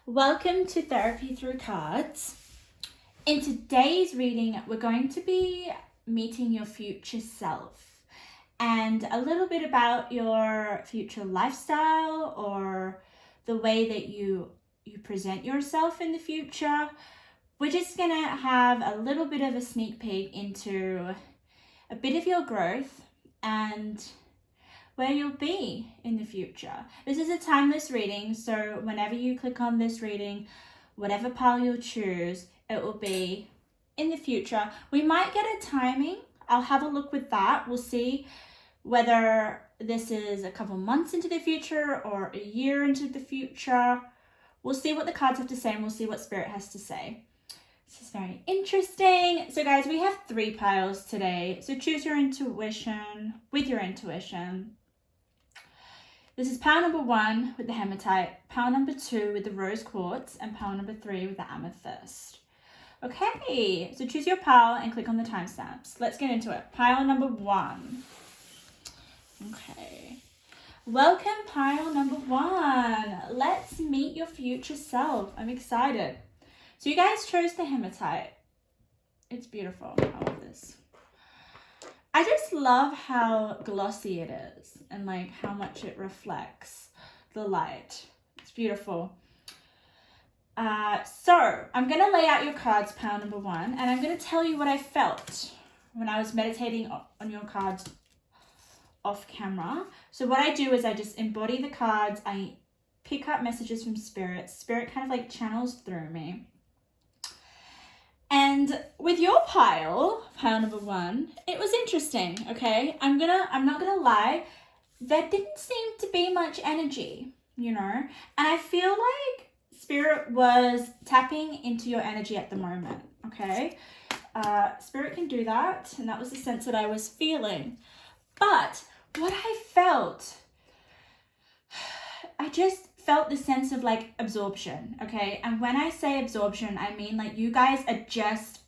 Welcome to Therapy Through Cards. In today's reading, we're going to be meeting your future self and a little bit about your future lifestyle or the way that you present yourself in the future. We're just going to have a little bit of a sneak peek into a bit of your growth and where you'll be in the future. This is a timeless reading, so whenever you click on this reading, whatever pile you'll choose, it will be in the future. We might get a timing. I'll have a look with that. We'll see whether this is a couple months into the future or a year into the future. We'll see what the cards have to say and we'll see what Spirit has to say. This is very interesting. So guys, we have 3 piles today. So choose your intuition with your intuition. This is pile number 1 with the hematite, pile number 2 with the rose quartz, and pile number 3 with the amethyst. Okay, so choose your pile and click on the timestamps. Let's get into it. Pile number 1. Okay. Welcome, pile number 1. Let's meet your future self. I'm excited. So you guys chose the hematite. It's beautiful. I love this. I just love how glossy it is and like how much it reflects the light. It's beautiful. So I'm going to lay out your cards, pile number 1, and I'm going to tell you what I felt when I was meditating on your cards off camera. So what I do is I just embody the cards. I pick up messages from Spirit. Spirit kind of like channels through me. And with your pile number 1, it was interesting, okay? I'm not gonna lie, there didn't seem to be much energy, you know? And I feel like Spirit was tapping into your energy at the moment, okay? Spirit can do that, and that was the sense that I was feeling. But what I felt, I just felt the sense of like absorption, okay? And when I say absorption, I mean like you guys are just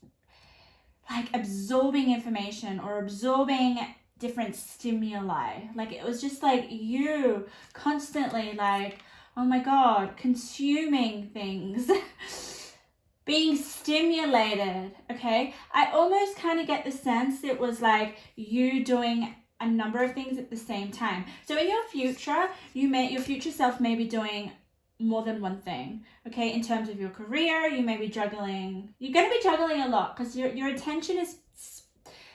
like absorbing information or absorbing different stimuli. Like it was just like you constantly like, oh my God, consuming things, being stimulated, okay? I almost kind of get the sense it was like you doing a number of things at the same time. So in your future, your future self may be doing more than one thing, okay? In terms of your career, you may be juggling. You're going to be juggling a lot because your attention is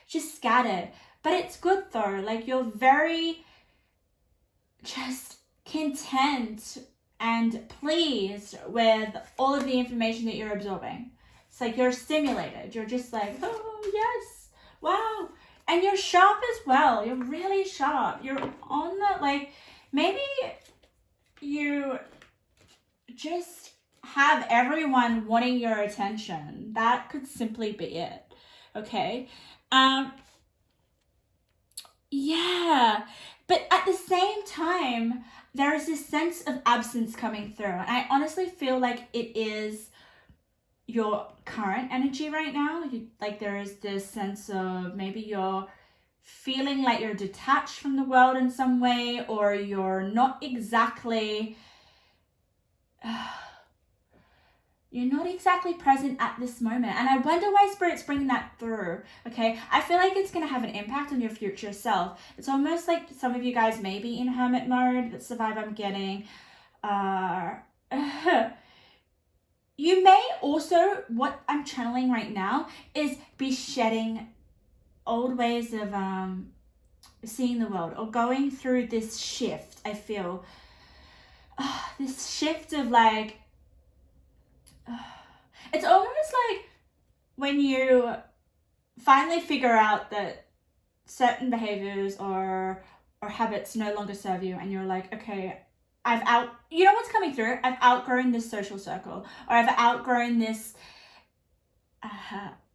just scattered. But it's good though. Like you're very just content and pleased with all of the information that you're absorbing. It's like you're stimulated. You're just like, oh yes, wow. And you're sharp as well. You're really sharp. You're on the, like, maybe you just have everyone wanting your attention. That could simply be it. Okay? Yeah. But at the same time, there is this sense of absence coming through. And I honestly feel like it is your current energy right now. Like there is this sense of maybe you're feeling like you're detached from the world in some way, or you're not exactly present at this moment. And I wonder why Spirit's bringing that through, okay? I feel like it's going to have an impact on your future self. It's almost like some of you guys may be in hermit mode. That's the vibe I'm getting. You may also, what I'm channeling right now, is be shedding old ways of seeing the world or going through this shift, I feel. This shift of like, it's almost like when you finally figure out that certain behaviors or habits no longer serve you and you're like, okay, you know what's coming through? I've outgrown this social circle, or I've outgrown this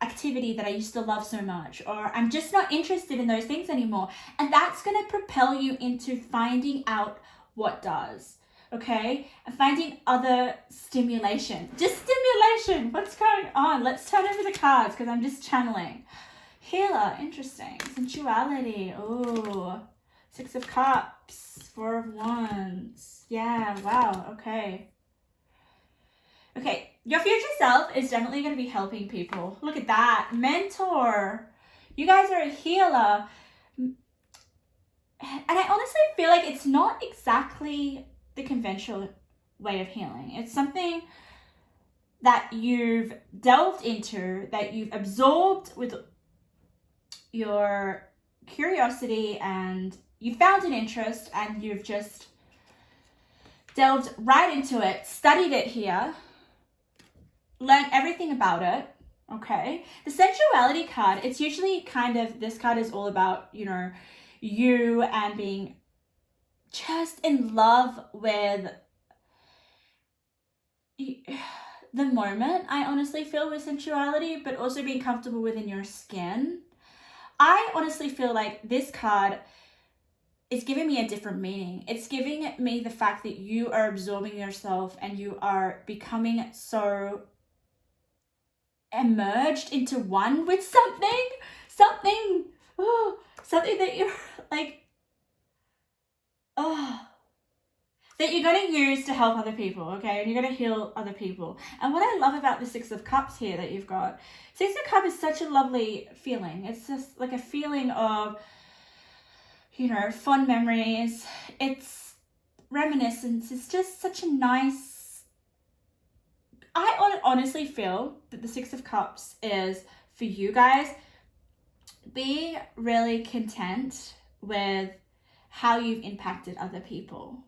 activity that I used to love so much, or I'm just not interested in those things anymore. And that's going to propel you into finding out what does, okay? And finding other stimulation. Just stimulation. What's going on? Let's turn over the cards because I'm just channeling. Healer, interesting. Sensuality. Oh, 6 of Cups, 4 of Wands. Yeah, wow, okay. Okay, your future self is definitely going to be helping people. Look at that. Mentor. You guys are a healer. And I honestly feel like it's not exactly the conventional way of healing. It's something that you've delved into, that you've absorbed with your curiosity, and you found an interest and you've just delved right into it, studied it here, learned everything about it. Okay, the sensuality card, it's usually kind of, this card is all about, you know, you and being just in love with the moment, I honestly feel, with sensuality, but also being comfortable within your skin. I honestly feel like this card is giving me a different meaning. It's giving me the fact that you are absorbing yourself and you are becoming so emerged into one with something that you're like, that you're going to use to help other people, okay? And you're going to heal other people. And what I love about the Six of Cups here that you've got, Six of Cups is such a lovely feeling. It's just like a feeling of, you know, fond memories. It's reminiscence. It's just such a nice... I honestly feel that the Six of Cups is, for you guys, be really content with how you've impacted other people.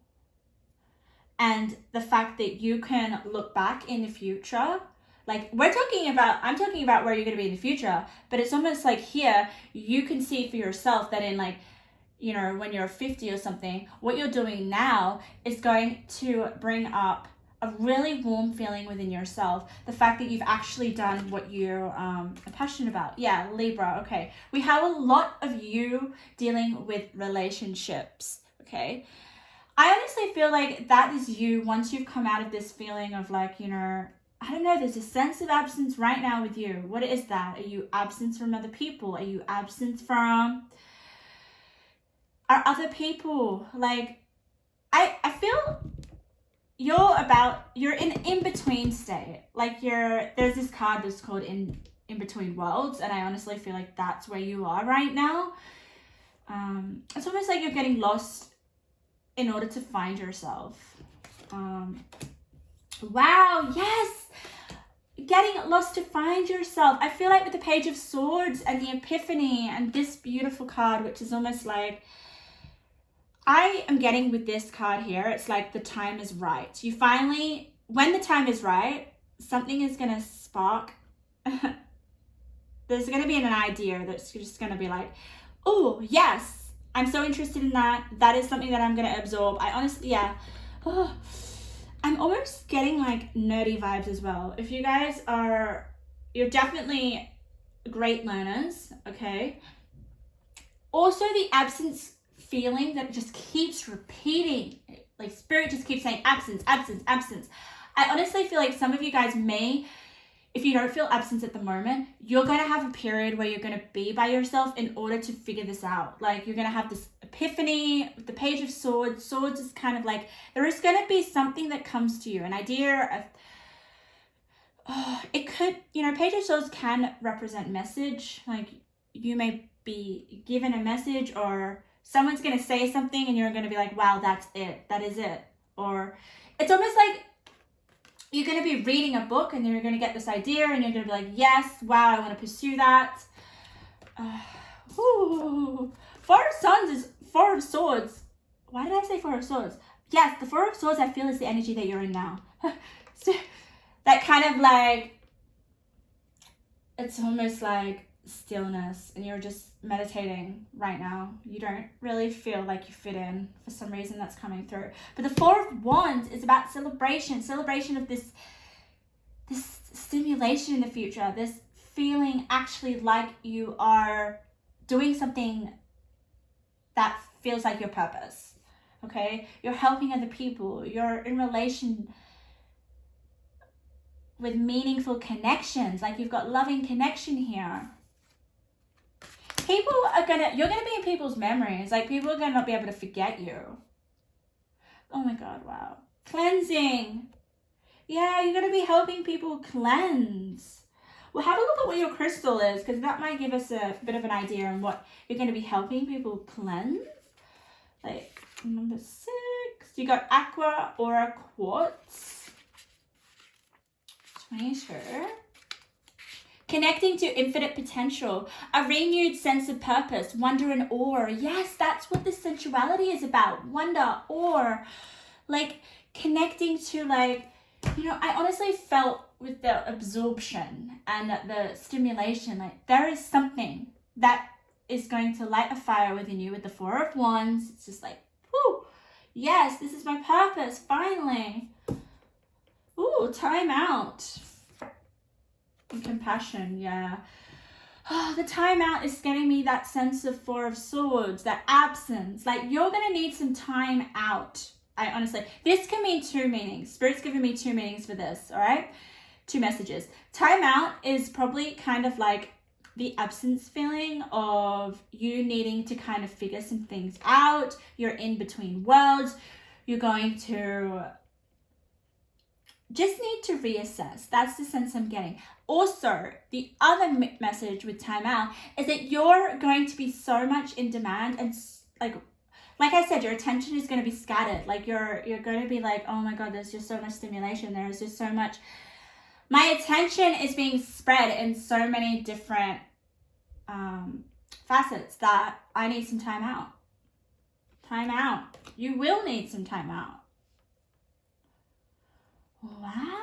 And the fact that you can look back in the future, like I'm talking about where you're going to be in the future, but it's almost like here, you can see for yourself that in, like, you know, when you're 50 or something, what you're doing now is going to bring up a really warm feeling within yourself. The fact that you've actually done what you're passionate about. Yeah, Libra, okay. We have a lot of you dealing with relationships, okay? I honestly feel like that is you once you've come out of this feeling of, like, you know, I don't know, there's a sense of absence right now with you. What is that? Are you absent from other people? Are you absent from other people? Like, I feel you're in between state. Like, there's this card that's called in between worlds, and I honestly feel like that's where you are right now. It's almost like you're getting lost in order to find yourself. Wow, yes, getting lost to find yourself. I feel like with the Page of Swords and the Epiphany and this beautiful card, which is almost like, I am getting with this card here, it's like the time is right. You finally, when the time is right, something is going to spark. There's going to be an idea that's just going to be like, oh, yes, I'm so interested in that. That is something that I'm going to absorb. I honestly, yeah. Oh, I'm almost getting like nerdy vibes as well. If you guys are, you're definitely great learners, okay? Also, the absence feeling that just keeps repeating, like spirit just keeps saying absence, absence, absence. I honestly feel like some of you guys may, if you don't feel absence at the moment, you're going to have a period where you're going to be by yourself in order to figure this out. Like, you're going to have this epiphany, the Page of Swords. Swords is kind of like, there is going to be something that comes to you, an idea of, it could, you know, Page of Swords can represent message. Like, you may be given a message, or someone's going to say something and you're going to be like, wow, that's it. That is it. Or it's almost like you're going to be reading a book and then you're going to get this idea and you're going to be like, yes, wow, I want to pursue that. Four of Swords. Why did I say Four of Swords? Yes, the Four of Swords, I feel, is the energy that you're in now. So, that kind of like, it's almost like stillness, and you're just meditating right now. You don't really feel like you fit in for some reason. That's coming through. But the Four of Wands is about celebration of this stimulation in the future, this feeling actually like you are doing something that feels like your purpose. Okay, you're helping other people, you're in relation with meaningful connections, like you've got loving connection here. You're gonna be in people's memories. Like, people are gonna not be able to forget you. Oh my God, wow. Cleansing. Yeah, you're going to be helping people cleanse. Well, have a look at what your crystal is, because that might give us a bit of an idea on what you're going to be helping people cleanse. Like, number 6. You got aqua or quartz. 22. Connecting to infinite potential, a renewed sense of purpose, wonder and awe. Yes, that's what the sensuality is about. Wonder, awe. Like, connecting to, like, you know, I honestly felt with the absorption and the stimulation, like, there is something that is going to light a fire within you with the 4 of Wands. It's just like, whoo, yes, this is my purpose, finally. Ooh, time out. And compassion, yeah. Oh, the time out is getting me that sense of 4 of Swords, that absence. Like, you're going to need some time out. I honestly, this can mean 2 meanings. Spirit's giving me 2 meanings for this, all right? 2 messages. Time out is probably kind of like the absence feeling of you needing to kind of figure some things out. You're in between worlds. You're going to just need to reassess. That's the sense I'm getting. Also, the other message with time out is that you're going to be so much in demand, and like I said, your attention is going to be scattered. Like you're going to be like, oh my God, there's just so much stimulation. There's just so much. My attention is being spread in so many different facets that I need some time out. Time out. You will need some time out. Wow.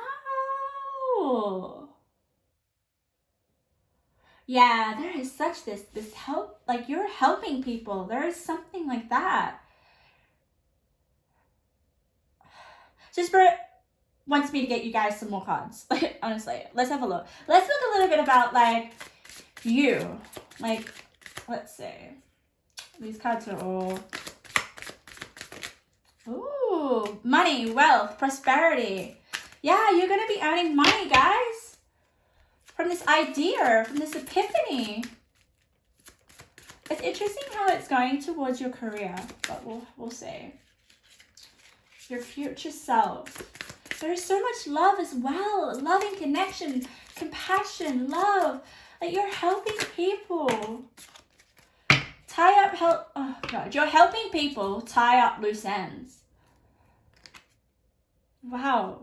Yeah, there is such this help, like you're helping people. There is something like that. So Spirit wants me to get you guys some more cards. Like, honestly, let's have a look. Let's look a little bit about like you. Like, let's see. These cards are all, ooh, money, wealth, prosperity. Yeah, you're going to be earning money, guys. From this idea, from this epiphany. It's interesting how it's going towards your career, but we'll see. Your future self. There is so much love as well. Loving connection, compassion, love. Like you're helping people. Oh God, you're helping people tie up loose ends. Wow.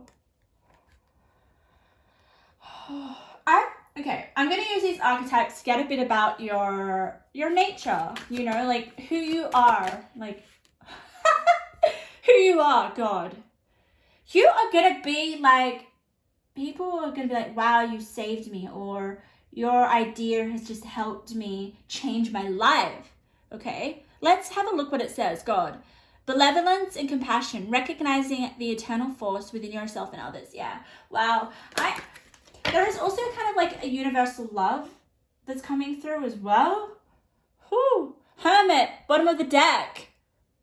I'm going to use these archetypes to get a bit about your nature, you know, like who you are, like who you are, God. You are going to be like, people are going to be like, wow, you saved me, or your idea has just helped me change my life, okay? Let's have a look what it says, God. Benevolence and compassion, recognizing the eternal force within yourself and others. Yeah, wow. There is also kind of like a universal love that's coming through as well. Whew. Hermit, bottom of the deck.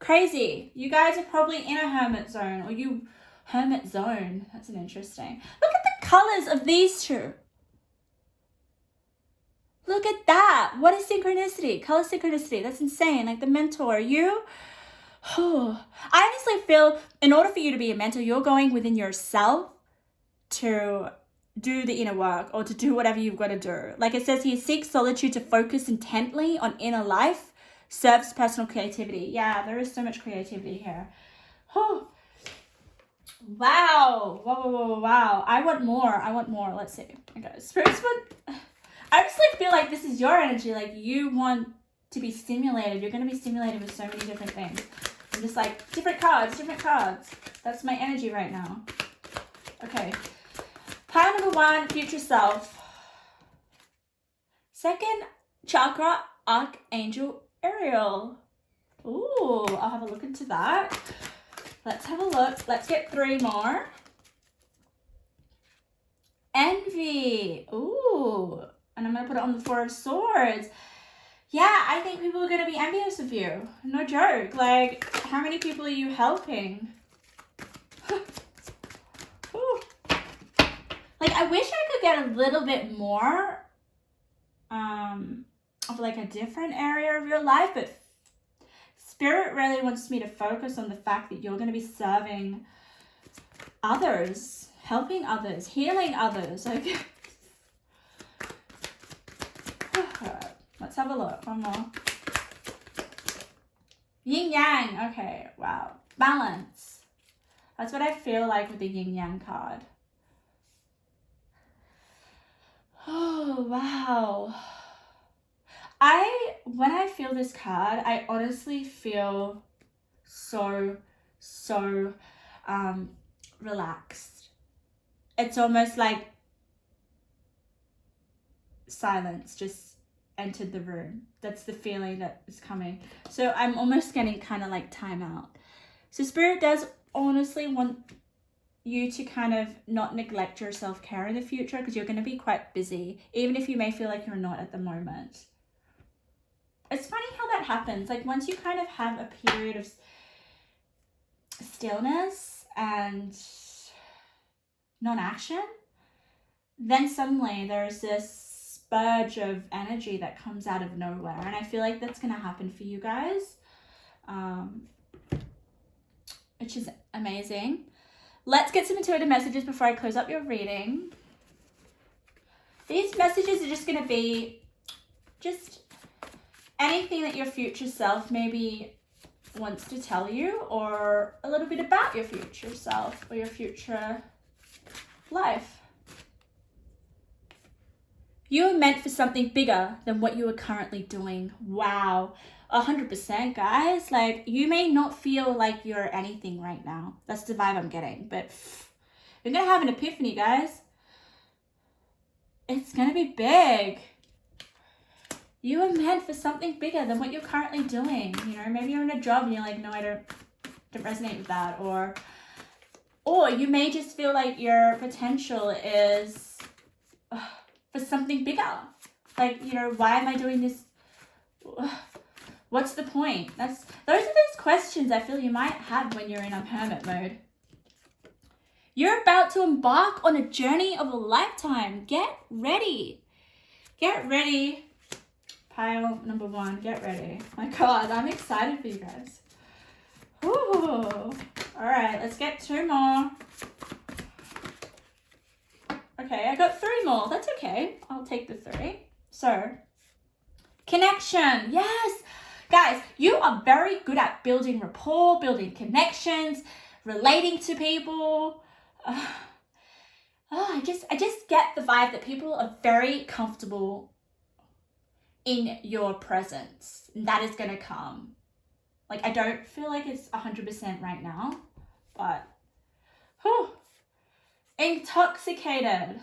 Crazy. You guys are probably in a hermit zone, or hermit zone. That's an interesting. Look at the colors of these two. Look at that. What is synchronicity? Color synchronicity. That's insane. Like the mentor, you. I honestly feel in order for you to be a mentor, you're going within yourself to do the inner work, or to do whatever you've got to do. Like it says here, seek solitude to focus intently on inner life, serves personal creativity. Yeah, there is so much creativity here. Oh, wow. Wow. I want more. Let's see. Okay, spirits want, I just like feel like this is your energy. Like you want to be stimulated. You're going to be stimulated with so many different things. I'm just like, different cards. That's my energy right now. Okay. Pile number 1, future self. 2nd chakra, Archangel Ariel. Ooh, I'll have a look into that. Let's have a look. Let's get 3 more. Envy. Ooh, and I'm going to put it on the 4 of Swords. Yeah, I think people are going to be envious of you. No joke. Like, how many people are you helping? Like, I wish I could get a little bit more of like a different area of your life, but Spirit really wants me to focus on the fact that you're going to be serving others helping others, healing others. Okay. Alright, let's have a look. One more. Yin yang. Okay, wow. Balance. That's what I feel like with the yin yang card. Oh, wow. When I feel this card, I honestly feel so relaxed. It's almost like silence just entered the room. That's the feeling that is coming. So I'm almost getting kind of like time out. So Spirit does honestly want you to kind of not neglect your self-care in the future, because you're going to be quite busy, even if you may feel like you're not at the moment. It's funny how that happens. Like once you kind of have a period of stillness and non-action, then suddenly there's this spurge of energy that comes out of nowhere. And I feel like that's going to happen for you guys, which is amazing. Let's get some intuitive messages before I close up your reading. These messages are just going to be just anything that your future self maybe wants to tell you, or a little bit about your future self or your future life. You are meant for something bigger than what you are currently doing. Wow. 100%, guys. Like, you may not feel like you're anything right now. That's the vibe I'm getting. But you're going to have an epiphany, guys. It's going to be big. You are meant for something bigger than what you're currently doing. You know, maybe you're in a job and you're like, no, I don't resonate with that. Or you may just feel like your potential is for something bigger. Like, you know, why am I doing this? What's the point? Those are those questions I feel you might have when you're in a hermit mode. You're about to embark on a journey of a lifetime. Get ready. Get ready. Pile number 1, get ready. My God, I'm excited for you guys. Ooh. All right, let's get 2 more. Okay, I got 3 more. That's okay. I'll take the 3. So, connection. Yes. Guys, you are very good at building rapport, building connections, relating to people. I just get the vibe that people are very comfortable in your presence. That is going to come. Like, I don't feel like it's 100% right now, but intoxicated.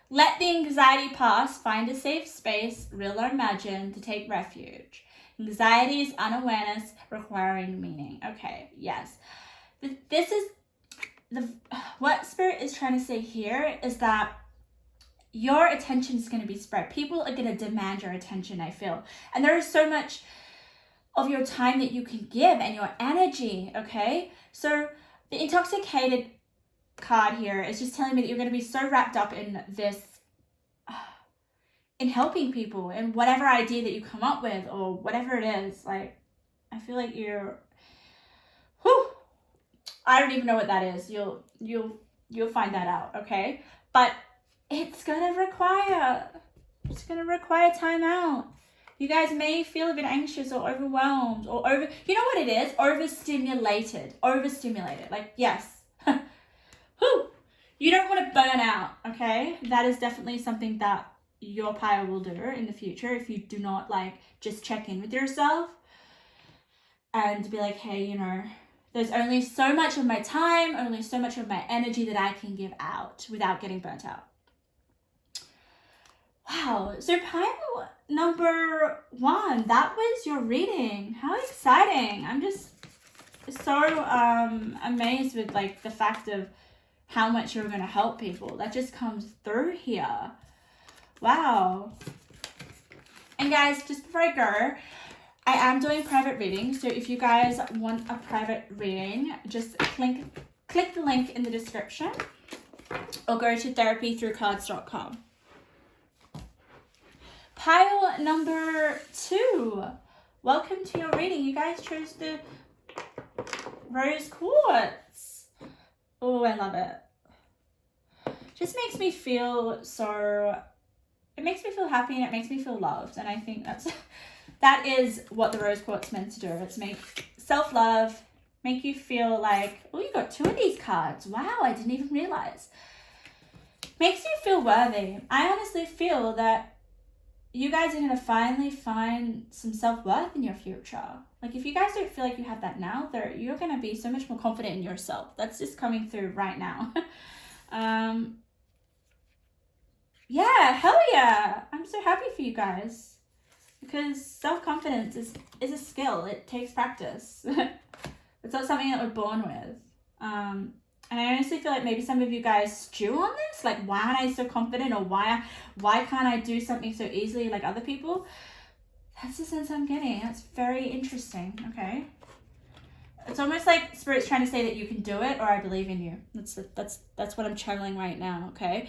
Let the anxiety pass. Find a safe space, real or imagined, to take refuge. Anxiety is unawareness requiring meaning. Okay, yes. This is what Spirit is trying to say here is that your attention is going to be spread. People are going to demand your attention, I feel. And there is so much of your time that you can give and your energy, okay? So the intoxicated card here is just telling me that you're going to be so wrapped up in this, in helping people, and whatever idea that you come up with or whatever it is. Like, I feel like you're, I don't even know what that is. You'll find that out, okay? But it's gonna require time out. You guys may feel a bit anxious or overwhelmed or you know what it is? Overstimulated. Like, yes. You don't want to burn out, okay? That is definitely something that your pile will do in the future if you do not, like, just check in with yourself and be like, hey, you know, there's only so much of my time, only so much of my energy that I can give out without getting burnt out. Wow, so pile number 1, that was your reading. How exciting. I'm just so amazed with, like, the fact of how much you're going to help people. That just comes through here. Wow. And guys, just before I go, I am doing private readings. So if you guys want a private reading, just click the link in the description or go to therapythroughcards.com. Pile number 2. Welcome to your reading. You guys chose the rose quartz. Oh, I love it. just makes me feel so, it makes me feel happy and it makes me feel loved. And I think that is what the rose quartz meant to do. It's make self-love, make you feel like, oh, you got 2 of these cards. Wow, I didn't even realize. Makes you feel worthy. I honestly feel that you guys are going to finally find some self-worth in your future. Like, if you guys don't feel like you have that now, you're going to be so much more confident in yourself. That's just coming through right now. Yeah, hell yeah. I'm so happy for you guys. Because self-confidence is a skill. It takes practice. It's not something that we're born with. And I honestly feel like maybe some of you guys stew on this. Like, why aren't I so confident? Or why can't I do something so easily like other people? That's the sense I'm getting. That's very interesting. Okay. It's almost like Spirit's trying to say that you can do it, or I believe in you. That's what I'm channeling right now. Okay.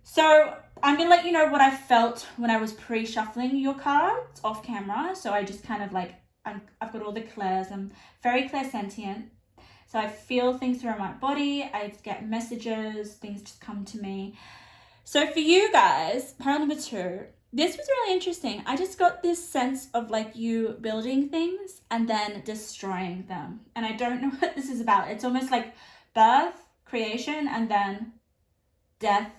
So I'm going to let you know what I felt when I was pre-shuffling your cards off camera. So I just kind of like, I've got all the clairs. I'm very clairsentient. So I feel things through my body. I get messages. Things just come to me. So for you guys, pile number 2, this was really interesting. I just got this sense of like you building things and then destroying them. And I don't know what this is about. It's almost like birth, creation, and then death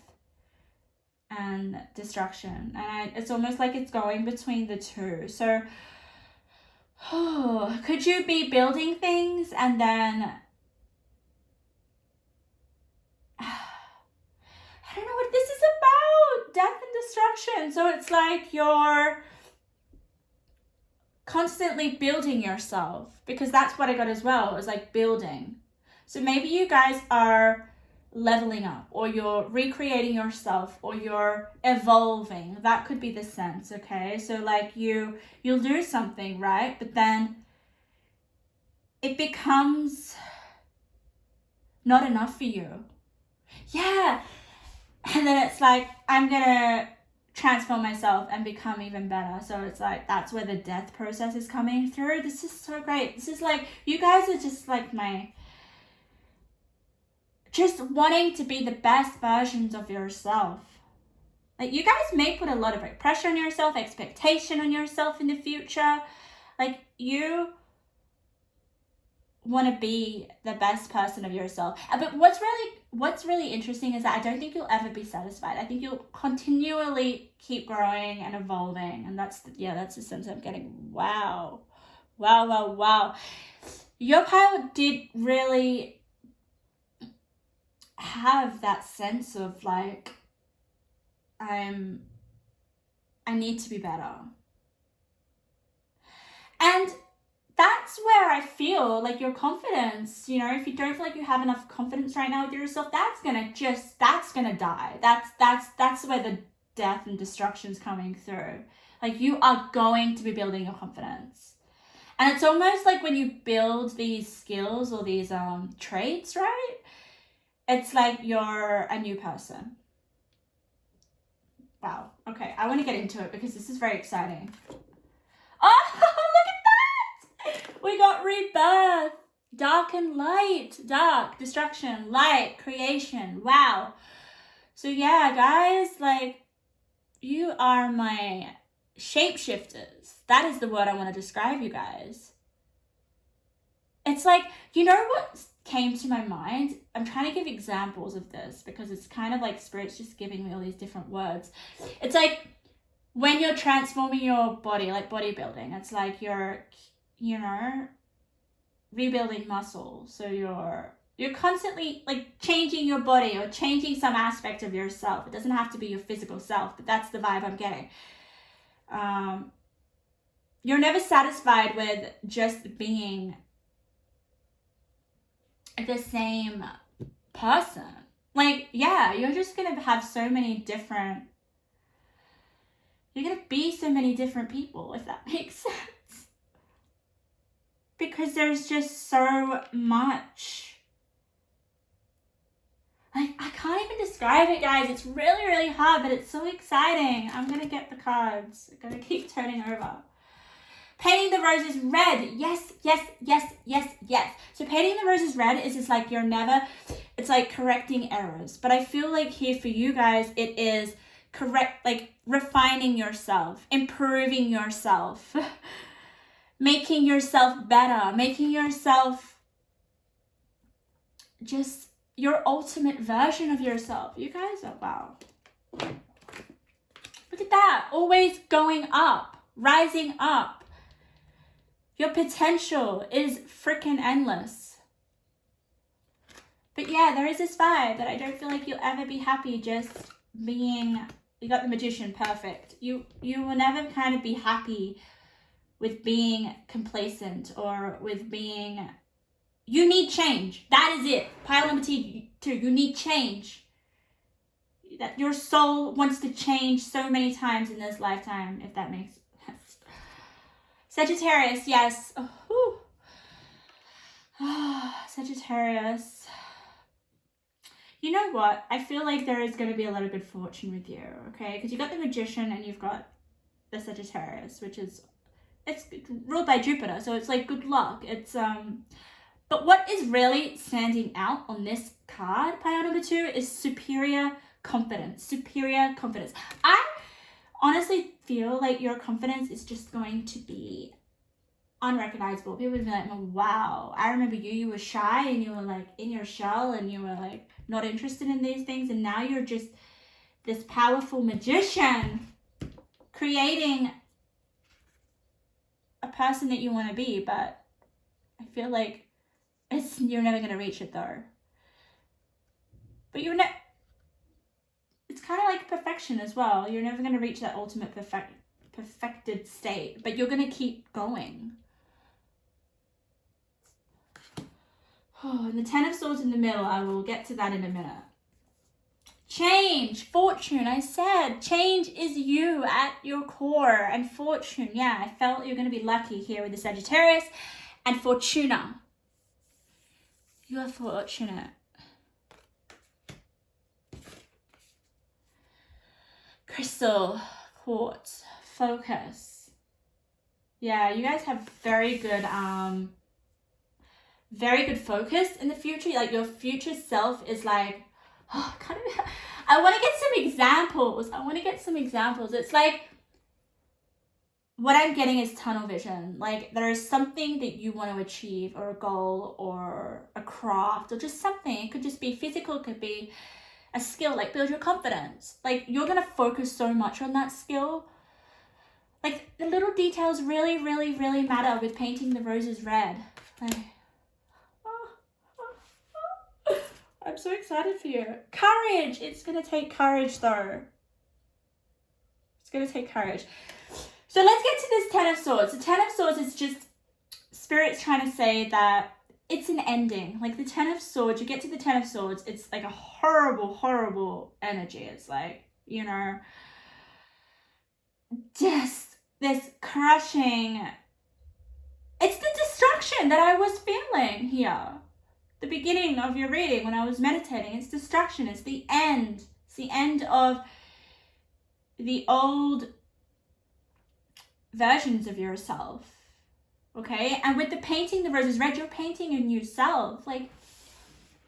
and destruction. And it's almost like it's going between the two. So could you be building things and then I don't know what this is about. Death and destruction. So it's like you're constantly building yourself, because that's what I got as well. It was like building. So maybe you guys are leveling up, or you're recreating yourself, or you're evolving. That could be the sense, okay? So like you'll do something, right? But then it becomes not enough for you. Yeah. And then it's like, I'm gonna transform myself and become even better. So it's like, that's where the death process is coming through. This is so great. This is like, you guys are just like just wanting to be the best versions of yourself. Like, you guys may put a lot of pressure on yourself, expectation on yourself in the future. Like, you want to be the best person of yourself. But what's really interesting is that I don't think you'll ever be satisfied. I think you'll continually keep growing and evolving. And that's the sense I'm getting. Wow. Your pile did really have that sense of like, I need to be better. And that's where I feel like your confidence, you know, if you don't feel like you have enough confidence right now with yourself, that's gonna die. That's where the death and destruction's coming through. Like, you are going to be building your confidence. And it's almost like when you build these skills or these traits, right? It's like you're a new person. Wow. Okay, I want to get into it because this is very exciting. Oh, look at that! We got rebirth, dark and light, dark, destruction, light, creation. Wow. So yeah, guys, like, you are my shapeshifters. That is the word I want to describe you guys. It's like, you know what came to my mind? I'm trying to give examples of this because it's kind of like Spirit's just giving me all these different words. It's like when you're transforming your body, like bodybuilding, it's like you're, you know, rebuilding muscle. So you're constantly like changing your body or changing some aspect of yourself. It doesn't have to be your physical self, but that's the vibe I'm getting. You're never satisfied with just being the same person. Like, yeah, you're just gonna have so many different, you're gonna be so many different people, if that makes sense. Because there's just so much. Like, I can't even describe it, guys. It's really, really hard, but it's so exciting. I'm gonna get the cards. I'm gonna keep turning over. Painting the roses red. Yes. So painting the roses red is just like you're never, It's like correcting errors. But I feel like here for you guys, it is refining yourself, improving yourself, making yourself better, making yourself just your ultimate version of yourself. You guys are, wow. Look at that. Always going up, rising up. Your potential is freaking endless. But yeah, there is this vibe that I don't feel like you'll ever be happy just being, you got the Magician, perfect. You will never kind of be happy with being complacent or with being, you need change. That is it. Pile number 2, you need change. That your soul wants to change so many times in this lifetime, if that makes sense. Sagittarius, yes. Sagittarius. You know what? I feel like there is going to be a lot of good fortune with you, okay? Because you've got the Magician and you've got the Sagittarius, which is, it's ruled by Jupiter, so it's like good luck. It's but what is really standing out on this card, pile number 2, is superior confidence. Superior confidence. I honestly feel like your confidence is just going to be unrecognizable. People would be like, oh, wow, I remember you were shy and you were like in your shell and you were like not interested in these things, and now you're just this powerful magician creating a person that you want to be. But I feel like you're never going to reach it though. But it's kind of like perfection as well. You're never going to reach that ultimate perfected state, but you're going to keep going. Oh, and the 10 of Swords in the middle, I will get to that in a minute. Change, fortune, I said, change is you at your core. And fortune, yeah, I felt you're going to be lucky here with the Sagittarius. And Fortuna, you are fortunate. Crystal, quartz, focus. Yeah, you guys have very good focus in the future. Like your future self is like, oh, kind of, I want to get some examples. It's like, what I'm getting is tunnel vision. Like there is something that you want to achieve, or a goal, or a craft, or just something. It could just be physical, it could be a skill, like build your confidence. Like you're going to focus so much on that skill. Like the little details really, really, really matter with painting the roses red. Like, I'm so excited for you. Courage. It's going to take courage though. It's going to take courage. So let's get to this 10 of Swords. The 10 of Swords is just Spirit's trying to say that it's an ending. Like the 10 of Swords, you get to the 10 of Swords, it's like a horrible, horrible energy. It's like, you know, just this crushing. It's the destruction that I was feeling here. The beginning of your reading when I was meditating, it's destruction. It's the end. It's the end of the old versions of yourself. Okay, and with the painting the roses red, you're painting a new self. Like,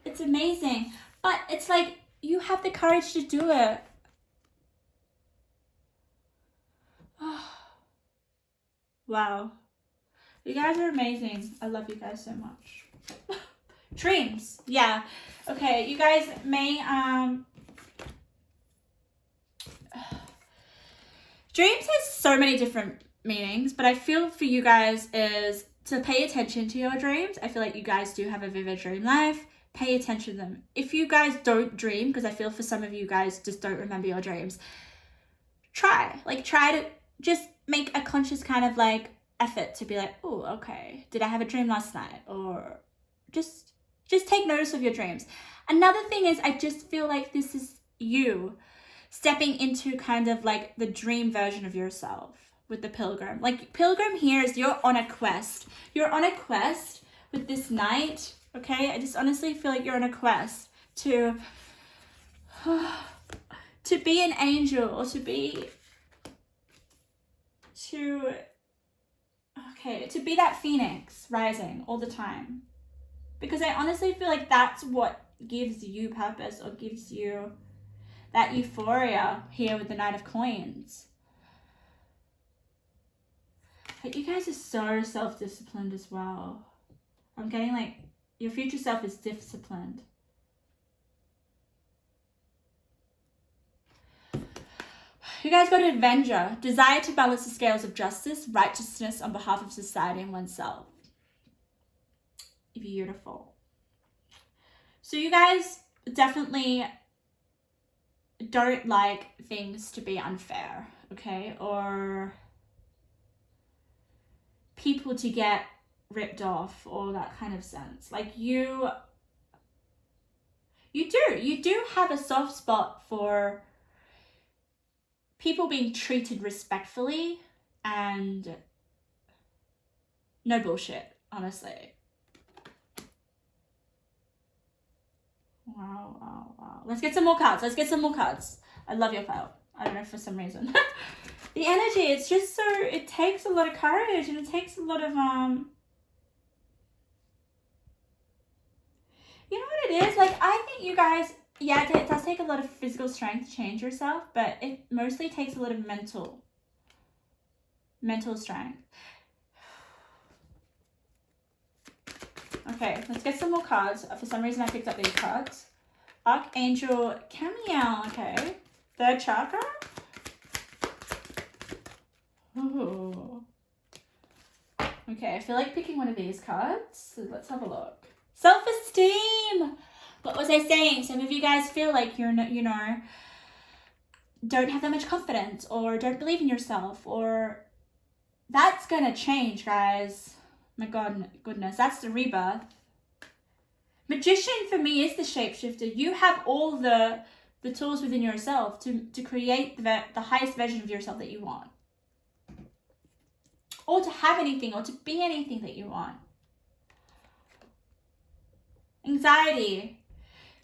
it's amazing. But it's like, you have the courage to do it. Wow. You guys are amazing. I love you guys so much. Dreams. Yeah. Okay, you guys may, dreams has so many different meanings, but I feel for you guys is to pay attention to your dreams. I feel like you guys do have a vivid dream life. Pay attention to them. If you guys don't dream, because I feel for some of you guys just don't remember your dreams, try to just make a conscious kind of like effort to be like, oh, okay, did I have a dream last night? Or just take notice of your dreams. Another thing is, I just feel like this is you stepping into kind of like the dream version of yourself with the pilgrim. Like pilgrim here is you're on a quest. You're on a quest with this knight, okay? I just honestly feel like you're on a quest to be an angel, or to be that phoenix rising all the time. Because I honestly feel like that's what gives you purpose or gives you that euphoria here with the Knight of Coins. But you guys are so self-disciplined as well. I'm getting like your future self is disciplined. You guys got an Avenger. Desire to balance the scales of justice, righteousness on behalf of society and oneself. Beautiful. So you guys definitely don't like things to be unfair, okay? Or people to get ripped off or that kind of sense. Like you do have a soft spot for people being treated respectfully and no bullshit, honestly. Wow. Let's get some more cards. I love your file. I don't know, for some reason. The energy, it's just so, it takes a lot of courage and it takes a lot of, you know what it is? Like, I think you guys, yeah, it does take a lot of physical strength to change yourself, but it mostly takes a lot of mental strength. Okay, let's get some more cards. For some reason, I picked up these cards. Archangel Camiel, okay. Third chakra. Ooh. Okay, I feel like picking one of these cards. So let's have a look. Self-esteem. What was I saying? Some of you guys feel like you're not, don't have that much confidence or don't believe in yourself, or that's gonna change, guys. My goodness, that's the rebirth. Magician for me is the shapeshifter. You have all the tools within yourself to create the highest version of yourself that you want. Or to have anything or to be anything that you want. Anxiety.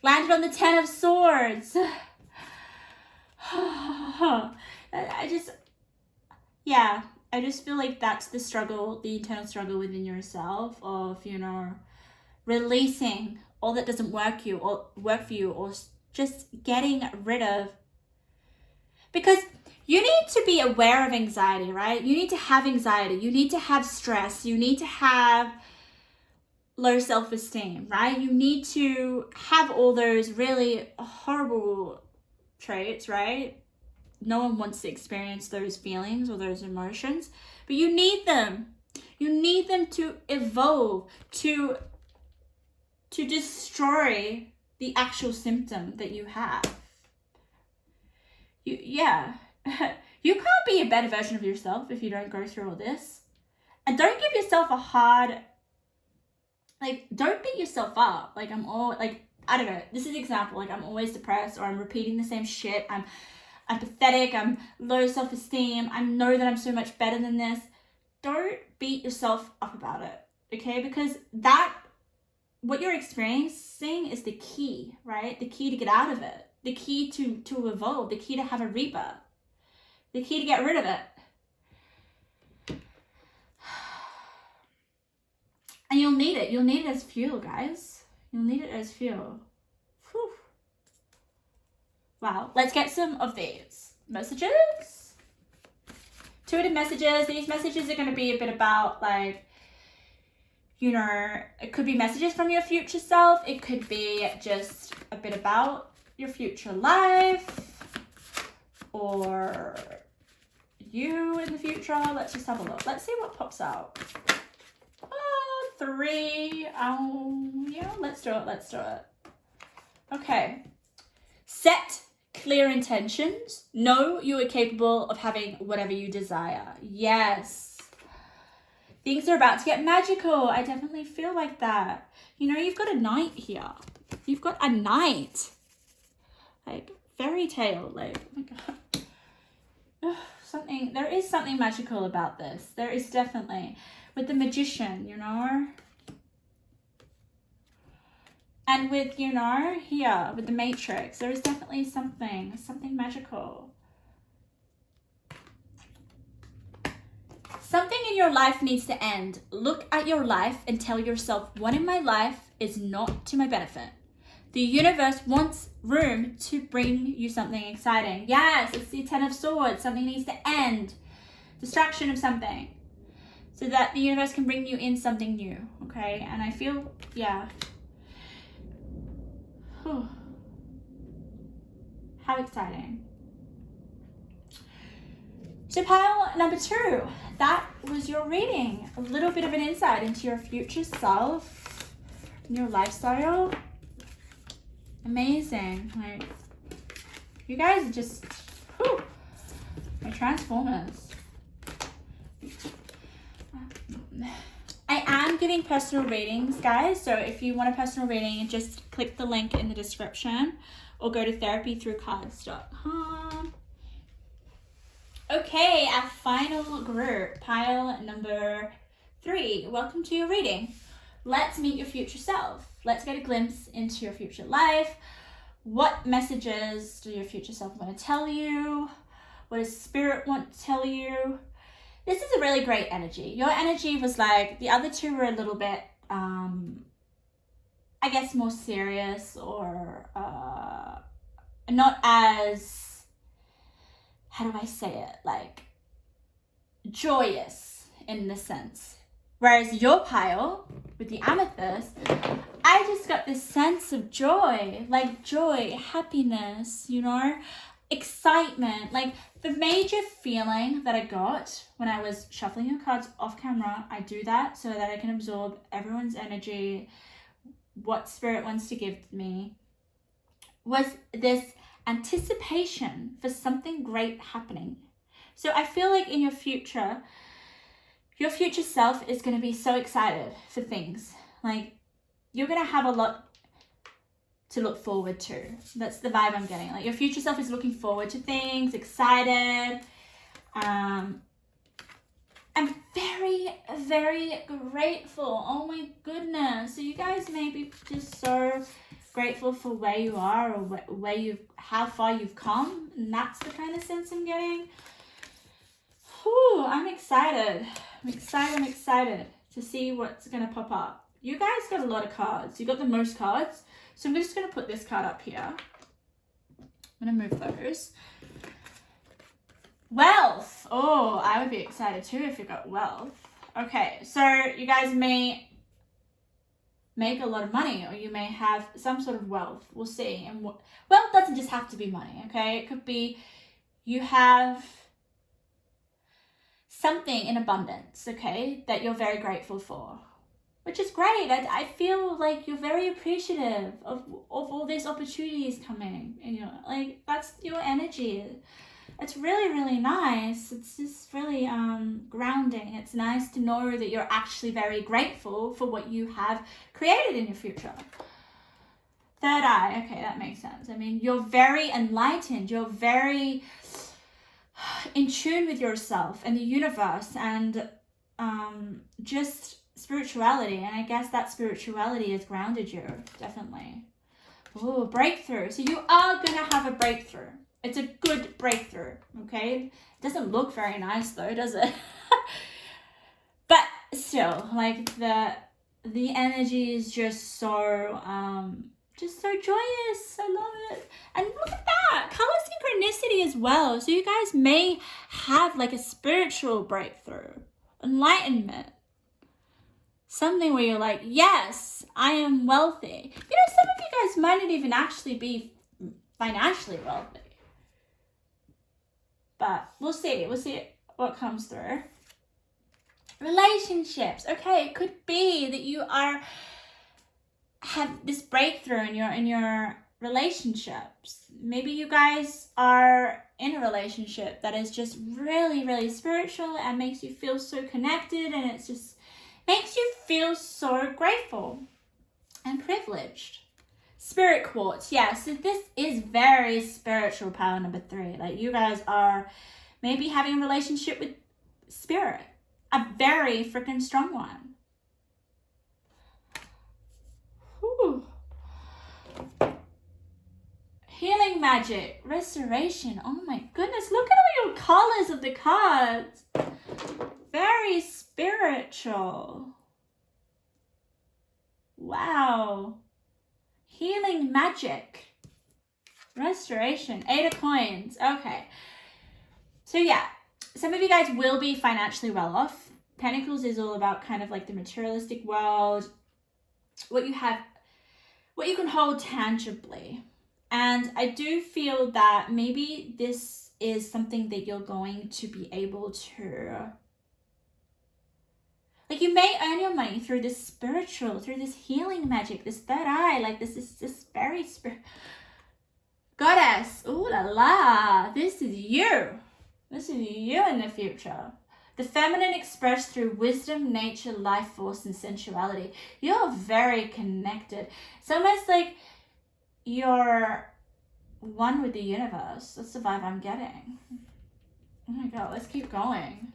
Landed on the 10 of Swords. I just feel like that's the struggle, the internal struggle within yourself of, releasing all that doesn't work for you, or just getting rid of. Because you need to be aware of anxiety, right? You need to have anxiety. You need to have stress. You need to have low self-esteem, right? You need to have all those really horrible traits, right? No one wants to experience those feelings or those emotions, but you need them. You need them to evolve, to destroy the actual symptom that you have. You can't be a better version of yourself if you don't go through all this. And don't give yourself a hard, don't beat yourself up. I don't know, this is an example, I'm always depressed, or I'm repeating the same shit, I'm pathetic, I'm low self-esteem, I know that I'm so much better than this. Don't beat yourself up about it, okay? Because what you're experiencing is the key, right? The key to get out of it, the key to evolve, the key to have a rebirth, the key to get rid of it. And you'll need it. You'll need it as fuel, guys. You'll need it as fuel. Whew. Wow. Let's get some of these messages. Intuitive messages. These messages are going to be a bit about, it could be messages from your future self. It could be just a bit about your future life, or you in the future. Let's just have a look. Let's see what pops out. 3. Let's do it. Okay. Set clear intentions. Know you are capable of having whatever you desire. Yes. Things are about to get magical. I definitely feel like that. You've got a knight here. You've got a knight. Fairy tale. Oh my God. There is something magical about this. There is definitely. With the Magician, And with, here, with the Matrix, there is definitely something magical. Something in your life needs to end. Look at your life and tell yourself, what in my life is not to my benefit? The universe wants room to bring you something exciting. Yes, it's the Ten of Swords. Something needs to end. Distraction of something. So that the universe can bring you in something new. Okay? And I feel, yeah. Whew. How exciting. So pile number 2. That was your reading. A little bit of an insight into your future self and your lifestyle. Amazing. Like, you guys are just, whew, my transformers. I am giving personal readings, guys. So if you want a personal reading, just click the link in the description or go to therapythroughcards.com. Okay, our final group, pile number 3. Welcome to your reading. Let's meet your future self. Let's get a glimpse into your future life. What messages do your future self want to tell you? What does spirit want to tell you? This is a really great energy. Your energy was like, the other 2 were a little bit, I guess, more serious or not as, how do I say it, like joyous in the sense. Whereas your pile with the amethyst, I just got this sense of joy, like joy, happiness, you know, excitement. Like the major feeling that I got when I was shuffling your cards off camera, I do that so that I can absorb everyone's energy, what spirit wants to give me, was this anticipation for something great happening. So I feel like in your future self is going to be so excited for things. Like, you're going to have a lot to look forward to. That's the vibe I'm getting. Like, your future self is looking forward to things, excited. I'm very, very grateful. Oh my goodness. So you guys may be just so grateful for where you are or how far you've come. And that's the kind of sense I'm getting. Whew, I'm excited. I'm excited to see what's going to pop up. You guys got a lot of cards. You got the most cards. So I'm just going to put this card up here. I'm going to move those. Wealth. Oh, I would be excited too if you got wealth. Okay, so you guys may make a lot of money or you may have some sort of wealth. We'll see. And wealth doesn't just have to be money, okay? It could be you have something in abundance, okay, that you're very grateful for, which is great. I feel like you're very appreciative of all these opportunities coming, and you're like, that's your energy. It's really, really nice. It's just really grounding. It's nice to know that you're actually very grateful for what you have created in your future. Third eye, okay, that makes sense. I mean, you're very enlightened. You're very in tune with yourself and the universe and just spirituality. And I guess that spirituality has grounded you, definitely. Ooh, breakthrough. So you are going to have a breakthrough. It's a good breakthrough, okay? It doesn't look very nice though, does it? But still, like the energy is just so joyous. I love it. And look at that, color synchronicity as well. So you guys may have like a spiritual breakthrough, enlightenment, something where you're like, yes, I am wealthy. You know, some of you guys might not even actually be financially wealthy, but we'll see what comes through. Relationships. Okay, it could be that you have this breakthrough in your relationships. Maybe you guys are in a relationship that is just really, really spiritual and makes you feel so connected, and it's just makes you feel so grateful and privileged. Spirit quartz. Yeah, so this is very spiritual, power number 3. Like, you guys are maybe having a relationship with spirit, a very freaking strong one. Whew. Healing magic, restoration. Oh my goodness, look at all your colors of the cards. Very spiritual. Wow. Healing magic. Restoration. 8 of coins. Okay. So yeah, some of you guys will be financially well off. Pentacles is all about kind of like the materialistic world, what you have, what you can hold tangibly. And I do feel that maybe this is something that you're going to be able to, like, you may earn your money through this spiritual, through this healing magic, this third eye, like this is just very Goddess, ooh la la, this is you. This is you in the future. The feminine expressed through wisdom, nature, life force, and sensuality. You're very connected. It's almost like you're one with the universe. That's the vibe I'm getting. Oh my God, let's keep going.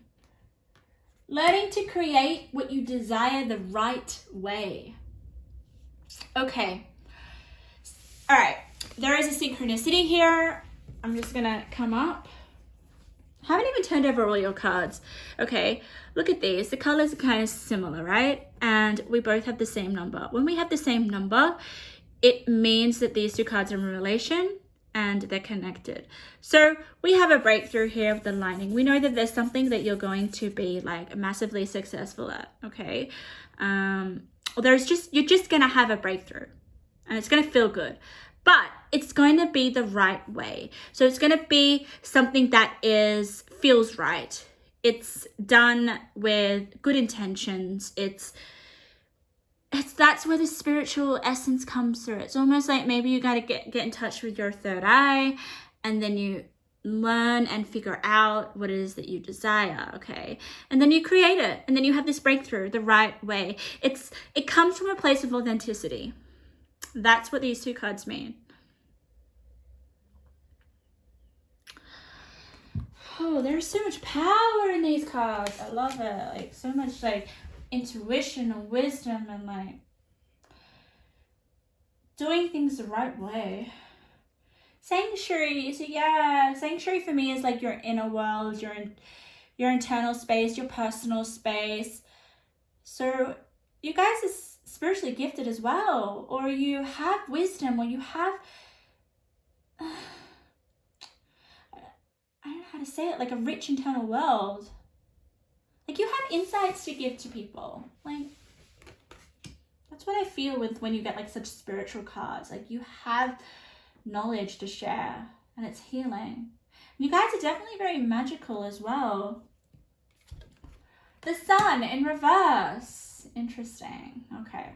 Learning to create what you desire the right way. Okay. All right. There is a synchronicity here. I'm just going to come up. Haven't even turned over all your cards. Okay, look at these. The colors are kind of similar, right? And we both have the same number. When we have the same number, it means that these two cards are in relation and they're connected. So we have a breakthrough here with the lining. We know that there's something that you're going to be like massively successful at, okay? You're just going to have a breakthrough and it's going to feel good. But it's going to be the right way. So it's going to be something that feels right. It's done with good intentions. That's where the spiritual essence comes through. It's almost like maybe you got to get in touch with your third eye, and then you learn and figure out what it is that you desire, okay? And then you create it, and then you have this breakthrough the right way. It comes from a place of authenticity. That's what these two cards mean. Oh, there's so much power in these cards. I love it. Like, so much like intuition and wisdom and like doing things the right way. Sanctuary. So yeah, sanctuary for me is like your inner world, your internal space, your personal space. So you guys are spiritually gifted as well, or you have wisdom, or you have I don't know how to say it, like a rich internal world. Like you have insights to give to people. Like that's what I feel with when you get like such spiritual cards. Like you have knowledge to share and it's healing. And you guys are definitely very magical as well. The sun in reverse. Interesting. Okay,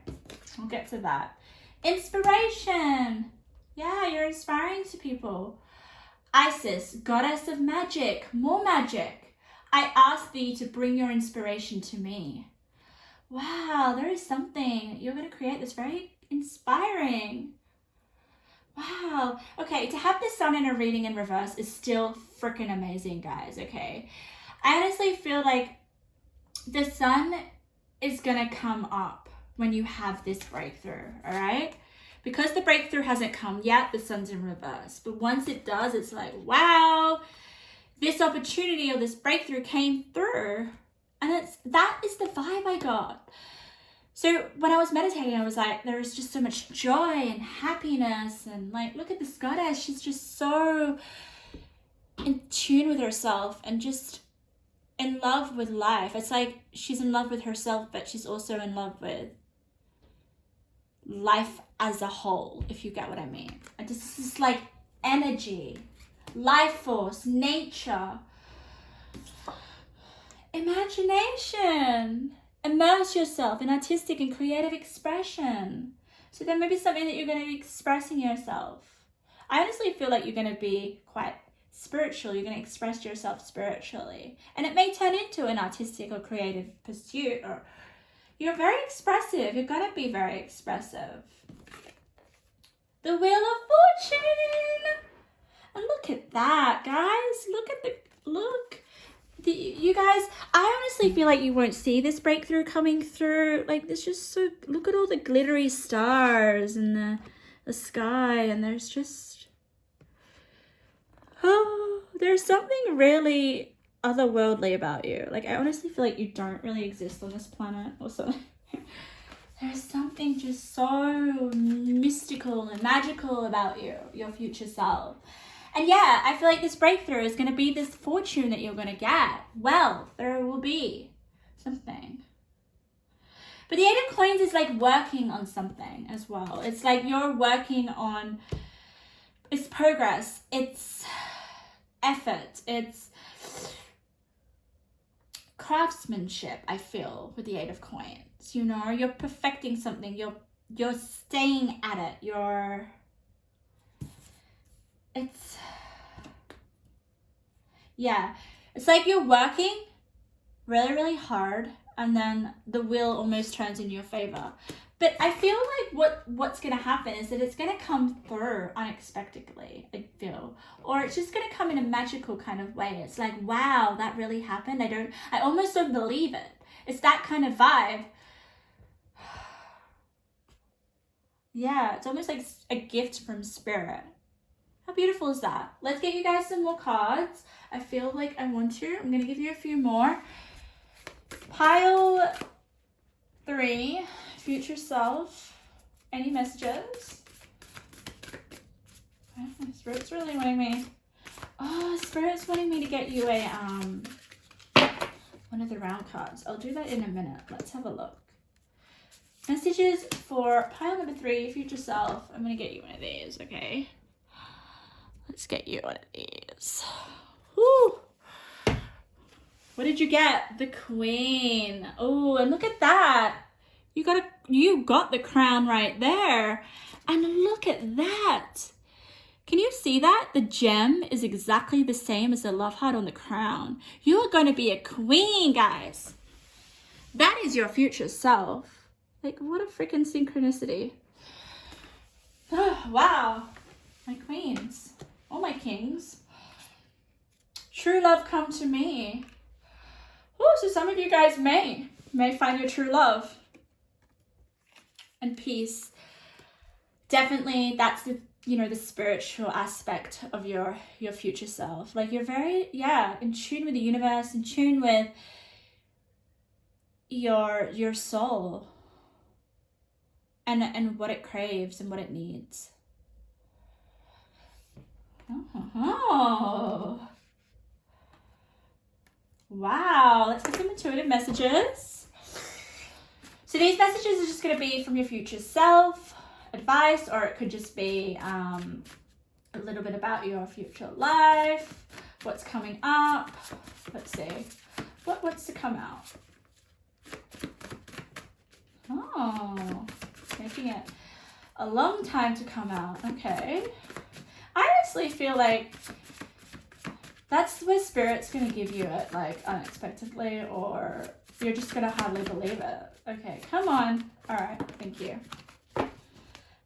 we'll get to that. Inspiration. Yeah, you're inspiring to people. Isis, goddess of magic, more magic. I ask thee to bring your inspiration to me. Wow, there is something. You're going to create this very inspiring. Wow. Okay, to have the sun in a reading in reverse is still freaking amazing, guys, okay? I honestly feel like the sun is going to come up when you have this breakthrough, all right? Because the breakthrough hasn't come yet, the sun's in reverse. But once it does, it's like, wow, this opportunity or this breakthrough came through. And that is the vibe I got. So when I was meditating, I was like, there is just so much joy and happiness. And like, look at this goddess. She's just so in tune with herself and just in love with life. It's like she's in love with herself, but she's also in love with life as a whole, if you get what I mean. And this is like energy, life force, nature, imagination. Immerse yourself in artistic and creative expression. So there may be something that you're going to be expressing yourself. I honestly feel like you're going to be quite spiritual. You're going to express yourself spiritually. And it may turn into an artistic or creative pursuit, or you're very expressive. You're going to be very expressive. The Wheel of Fortune. And look at that, guys. You guys, I honestly feel like you won't see this breakthrough coming through. Like, there's just so, look at all the glittery stars in the sky. And there's just, there's something really otherworldly about you. Like, I honestly feel like you don't really exist on this planet or something. There's something just so mystical and magical about you, your future self. And yeah, I feel like this breakthrough is going to be this fortune that you're going to get. Wealth, there will be something. But the Eight of Coins is like working on something as well. It's like you're working on, it's progress, it's effort, it's craftsmanship, I feel, with the Eight of Coins. You know, you're perfecting something, you're staying at it, it's like you're working really, really hard, and then the wheel almost turns in your favor. But I feel like what's going to happen is that it's going to come through unexpectedly, I feel. Or it's just going to come in a magical kind of way. It's like, wow, that really happened. I almost don't believe it. It's that kind of vibe. Yeah, it's almost like a gift from spirit. How beautiful is that? Let's get you guys some more cards. I feel like I want to. I'm going to give you a few more. Pile 3, future self. Any messages? Oh, Spirit's really wanting me. Oh, Spirit's wanting me to get you a one of the round cards. I'll do that in a minute. Let's have a look. Messages for pile number 3, future self. I'm going to get you one of these, okay? Let's get you one of these. Woo! What did you get? The Queen. Oh, and look at that. You got the crown right there. And look at that. Can you see that? The gem is exactly the same as the love heart on the crown. You are going to be a queen, guys. That is your future self. Like, what a freaking synchronicity. Oh, wow. My queens. Oh, my kings. True love come to me. Oh, so some of you guys may find your true love and peace. Definitely, that's the spiritual aspect of your future self. Like, you're very, in tune with the universe, in tune with your soul and what it craves and what it needs. Oh. Wow, let's get some intuitive messages. So these messages are just going to be from your future self, advice, or it could just be a little bit about your future life, what's coming up. Let's see, what wants to come out? Oh, taking it a long time to come out. Okay. I honestly feel like that's where Spirit's going to give you it, like, unexpectedly, or you're just going to hardly believe it. Okay, come on. All right, thank you.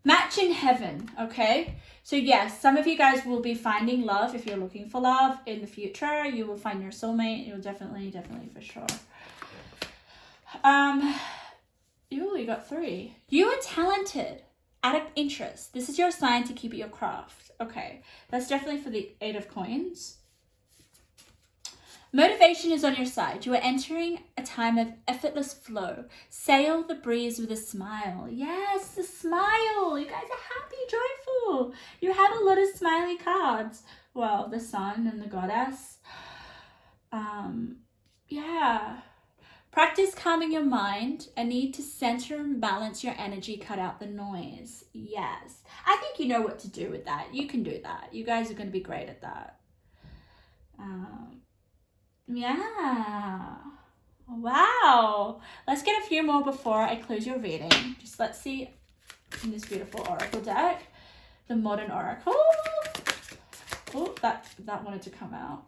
Match in heaven, okay? So yes, some of you guys will be finding love if you're looking for love in the future. You will find your soulmate. You'll definitely for sure. You got 3. You are talented. Out of interest. This is your sign to keep at your craft. Okay, that's definitely for the 8 of Coins. Motivation is on your side. You are entering a time of effortless flow. Sail the breeze with a smile. Yes, the smile. You guys are happy, joyful. You have a lot of smiley cards. Well, the sun and the goddess. Yeah. Practice calming your mind. A need to center and balance your energy. Cut out the noise. Yes. I think you know what to do with that. You can do that. You guys are going to be great at that. Yeah. Wow. Let's get a few more before I close your reading. Just let's see in this beautiful oracle deck. The Modern Oracle. Oh, that wanted to come out.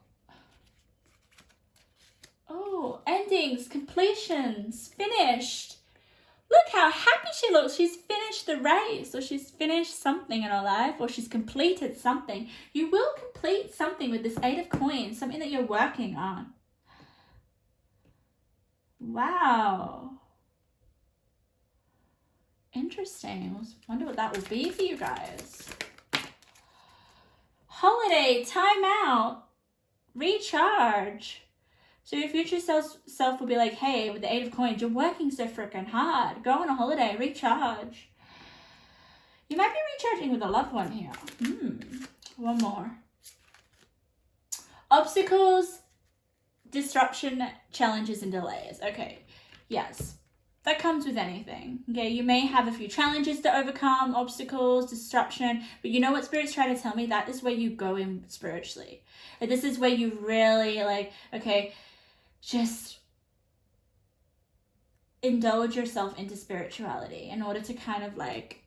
Oh, endings, completions, finished. Look how happy she looks. She's finished the race, or she's finished something in her life, or she's completed something. You will complete something with this 8 of Coins, something that you're working on. Wow. Interesting. I wonder what that will be for you guys. Holiday, time out, recharge. So your future self will be like, hey, with the 8 of Coins, you're working so freaking hard. Go on a holiday, recharge. You might be recharging with a loved one here. One more. Obstacles, disruption, challenges, and delays. Okay, yes. That comes with anything. Okay, you may have a few challenges to overcome, obstacles, disruption, but you know what Spirit's trying to tell me? That is where you go in spiritually. Like, this is where you really, like, okay, just indulge yourself into spirituality in order to kind of like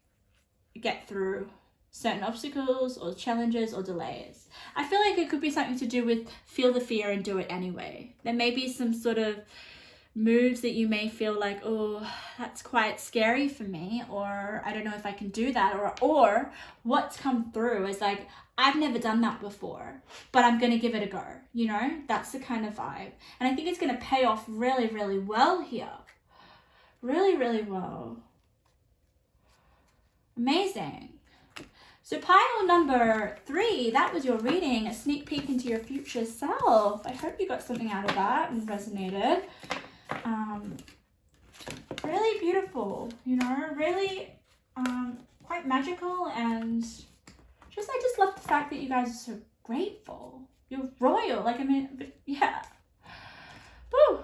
get through certain obstacles or challenges or delays. I feel like it could be something to do with feel the fear and do it anyway. There may be some sort of moves that you may feel like, oh, that's quite scary for me, or I don't know if I can do that, or what's come through is like, I've never done that before, but I'm going to give it a go. You know, that's the kind of vibe. And I think it's going to pay off really, really well here. Really, really well. Amazing. So pile number 3, that was your reading, a sneak peek into your future self. I hope you got something out of that and resonated. Really beautiful, you know, really quite magical, and I just love the fact that you guys are so grateful. You're royal, like, I mean, yeah. Woo.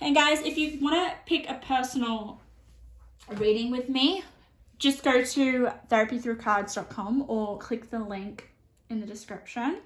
And guys, if you want to pick a personal reading with me, just go to therapythroughcards.com or click the link in the description.